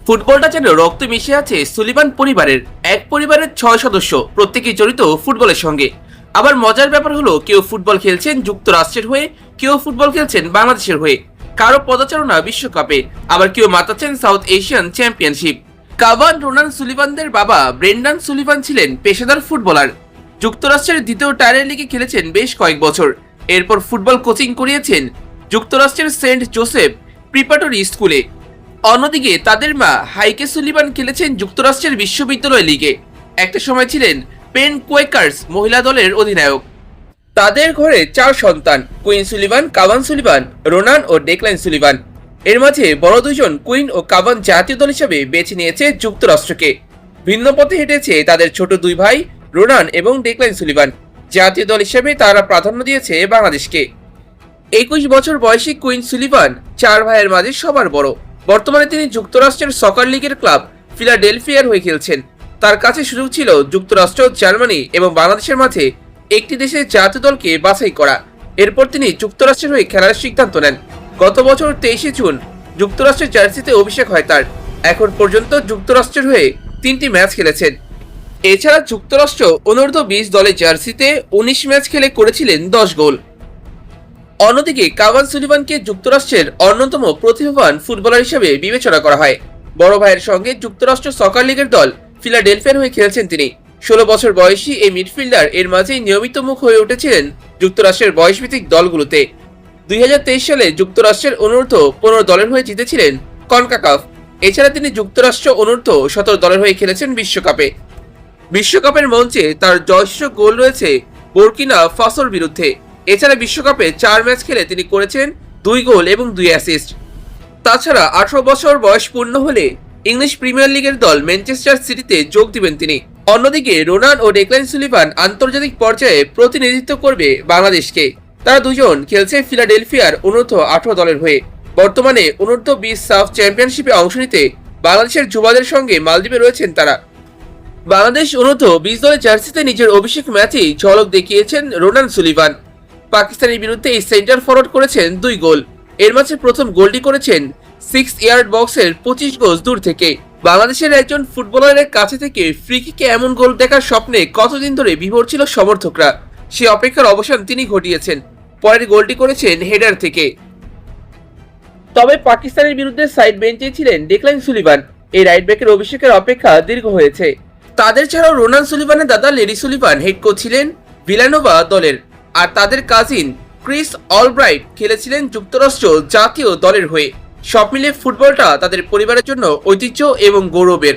ফুটবলটা যেন রক্ত মিশে আছে সুলিভান পরিবারের। এক পরিবারের 6 সদস্য, প্রত্যেকেই জড়িত ফুটবলের সঙ্গে। আবার মজার ব্যাপার হলো, কেউ ফুটবল খেলছেন যুক্তরাষ্ট্রের হয়ে, কেউ ফুটবল খেলছেন বাংলাদেশের হয়ে, কারো পদচারণা বিশ্বকাপে, আবার কেউ মাতাচ্ছেন South Asian championship. Cavan Ronan সুলিভানদের বাবা ব্রেন্ডান সুলিভান ছিলেন পেশাদার ফুটবলার। যুক্তরাষ্ট্রের দ্বিতীয় টায়ার লিগে খেলেছেন বেশ কয়েক বছর। এরপর ফুটবল কোচিং করিয়েছেন যুক্তরাষ্ট্রের সেন্ট জোসেফ প্রিপারেটরি স্কুলে। অন্যদিকে তাদের মা হাইকে সুলিভান খেলেছেন যুক্তরাষ্ট্রের বিশ্ববিদ্যালয় লিগে। একটা সময় ছিলেন পেন কোয়েকার্স মহিলা দলের অধিনায়ক। তাদের ঘরে 4 সন্তান, Quinn Sullivan, Cavan Sullivan, Ronan ও ডেকলাইন সুলিভান। এর মাঝে বড় দুজন কুইন ও কাভান জাতীয় দল হিসেবে বেছে নিয়েছে যুক্তরাষ্ট্রকে। ভিন্ন পথে হেঁটেছে তাদের ছোট 2 ভাই রোনান এবং ডেকলাইন সুলিভান। জাতীয় দল হিসেবে তারা প্রাধান্য দিয়েছে বাংলাদেশকে। 21 বছর বয়সী কুইন সুলিভান 4 ভাইয়ের মাঝে সবার বড়। বর্তমানে তিনি যুক্তরাষ্ট্রের সকার লিগের ক্লাব ফিলাডেলফিয়ার হয়ে খেলছেন। তার কাছে সুযোগ ছিল যুক্তরাষ্ট্র, জার্মানি এবং বাংলাদেশের মাঝে একটি দেশের জাতীয় দলকে বাছাই করা। এরপর তিনি যুক্তরাষ্ট্রের হয়ে খেলার সিদ্ধান্ত নেন। গত বছর 23শে জুন যুক্তরাষ্ট্রের জার্সিতে অভিষেক হয় তার। এখন পর্যন্ত যুক্তরাষ্ট্রের হয়ে 3টি ম্যাচ খেলেছেন। এছাড়া যুক্তরাষ্ট্র অনূর্ধ্ব 20 দলের জার্সিতে 19 ম্যাচ খেলে করেছিলেন 10 গোল। অন্যদিকে কাভান সুলিভানকে যুক্তরাষ্ট্রের অন্যতম প্রতিভাবান ফুটবলার হিসেবে বিবেচনা করা হয়। বড় ভাইয়ের সঙ্গে যুক্তরাষ্ট্র সকার লিগের দল ফিলাডেলফিয়ার হয়ে খেলছেন তিনি। 16 বছর বয়সী এই মিডফিল্ডার এর মাঝেই নিয়মিত মুখ হয়ে উঠেছিলেন যুক্তরাষ্ট্রের বয়সভিত্তিক দলগুলোতে। 2023 সালে যুক্তরাষ্ট্রের অনূর্ধ্ব 15 দলের হয়ে জিতেছিলেন কনকাকাফ। এছাড়া তিনি যুক্তরাষ্ট্র অনূর্ধ্ব 17 দলের হয়ে খেলেছেন বিশ্বকাপে। বিশ্বকাপের মঞ্চে তার জয়সূচক গোল রয়েছে বুর্কিনা ফাসোর বিরুদ্ধে। এছাড়া বিশ্বকাপে 4 ম্যাচ খেলে তিনি করেছেন 2 গোল এবং 2 অ্যাসিস্ট। তাছাড়া 18 বছর বয়স পূর্ণ হলে ইংলিশ প্রিমিয়ার লিগের দল ম্যানচেস্টার সিটিতে যোগ দিবেন তিনি। অন্যদিকে রোনান ও ডেকলাইন সুলিভান আন্তর্জাতিক পর্যায়ে প্রতিনিধিত্ব করবে বাংলাদেশকে। তারা দুজন খেলছে ফিলাডেলফিয়ার অনূর্ধ্ব 18 দলের হয়ে। বর্তমানে অনূর্ধ্ব 20 সাফ চ্যাম্পিয়নশিপে অংশ নিতে বাংলাদেশের যুবাদের সঙ্গে মালদ্বীপে রয়েছেন তারা। বাংলাদেশ অনূর্ধ্ব 20 দলের জার্সিতে নিজের অভিষেক ম্যাচেই ঝলক দেখিয়েছেন রোনান সুলিভান। পাকিস্তানের বিরুদ্ধে এই সেন্টার ফরওয়ার্ড করেছেন 2 গোল। এর মাঝে প্রথম গোলটি করেছেন 6 ইয়ার্ড বক্সের 25 গজ দূর থেকে। বাংলাদেশের একজন ফুটবলারের কাছে থেকে ফ্রি কিকে এমন গোল দেখার স্বপ্নে কতদিন ধরে বিভোর ছিল সমর্থকরা। সে অপেক্ষার অবসান তিনি ঘটিয়েছেন। পরের গোলটি করেছেন হেডার থেকে। তবে পাকিস্তানের বিরুদ্ধে সাইড বেঞ্চে ছিলেন ডেকলাইন সুলিভান। এই রাইট ব্যাকের অভিষেকের অপেক্ষা দীর্ঘ হয়েছে। তাদের ছাড়াও রোনান সুলিভানের দাদা লেরি সুলিভান হেড কোচ ছিলেন ভিলানোভা দলের। আর তাদের কাজিন ক্রিস অলব্রাইট খেলেছিলেন যুক্তরাষ্ট্র জাতীয় দলের হয়ে। সব মিলিয়ে ফুটবলটা তাদের পরিবারের জন্য ঐতিহ্য এবং গৌরবের।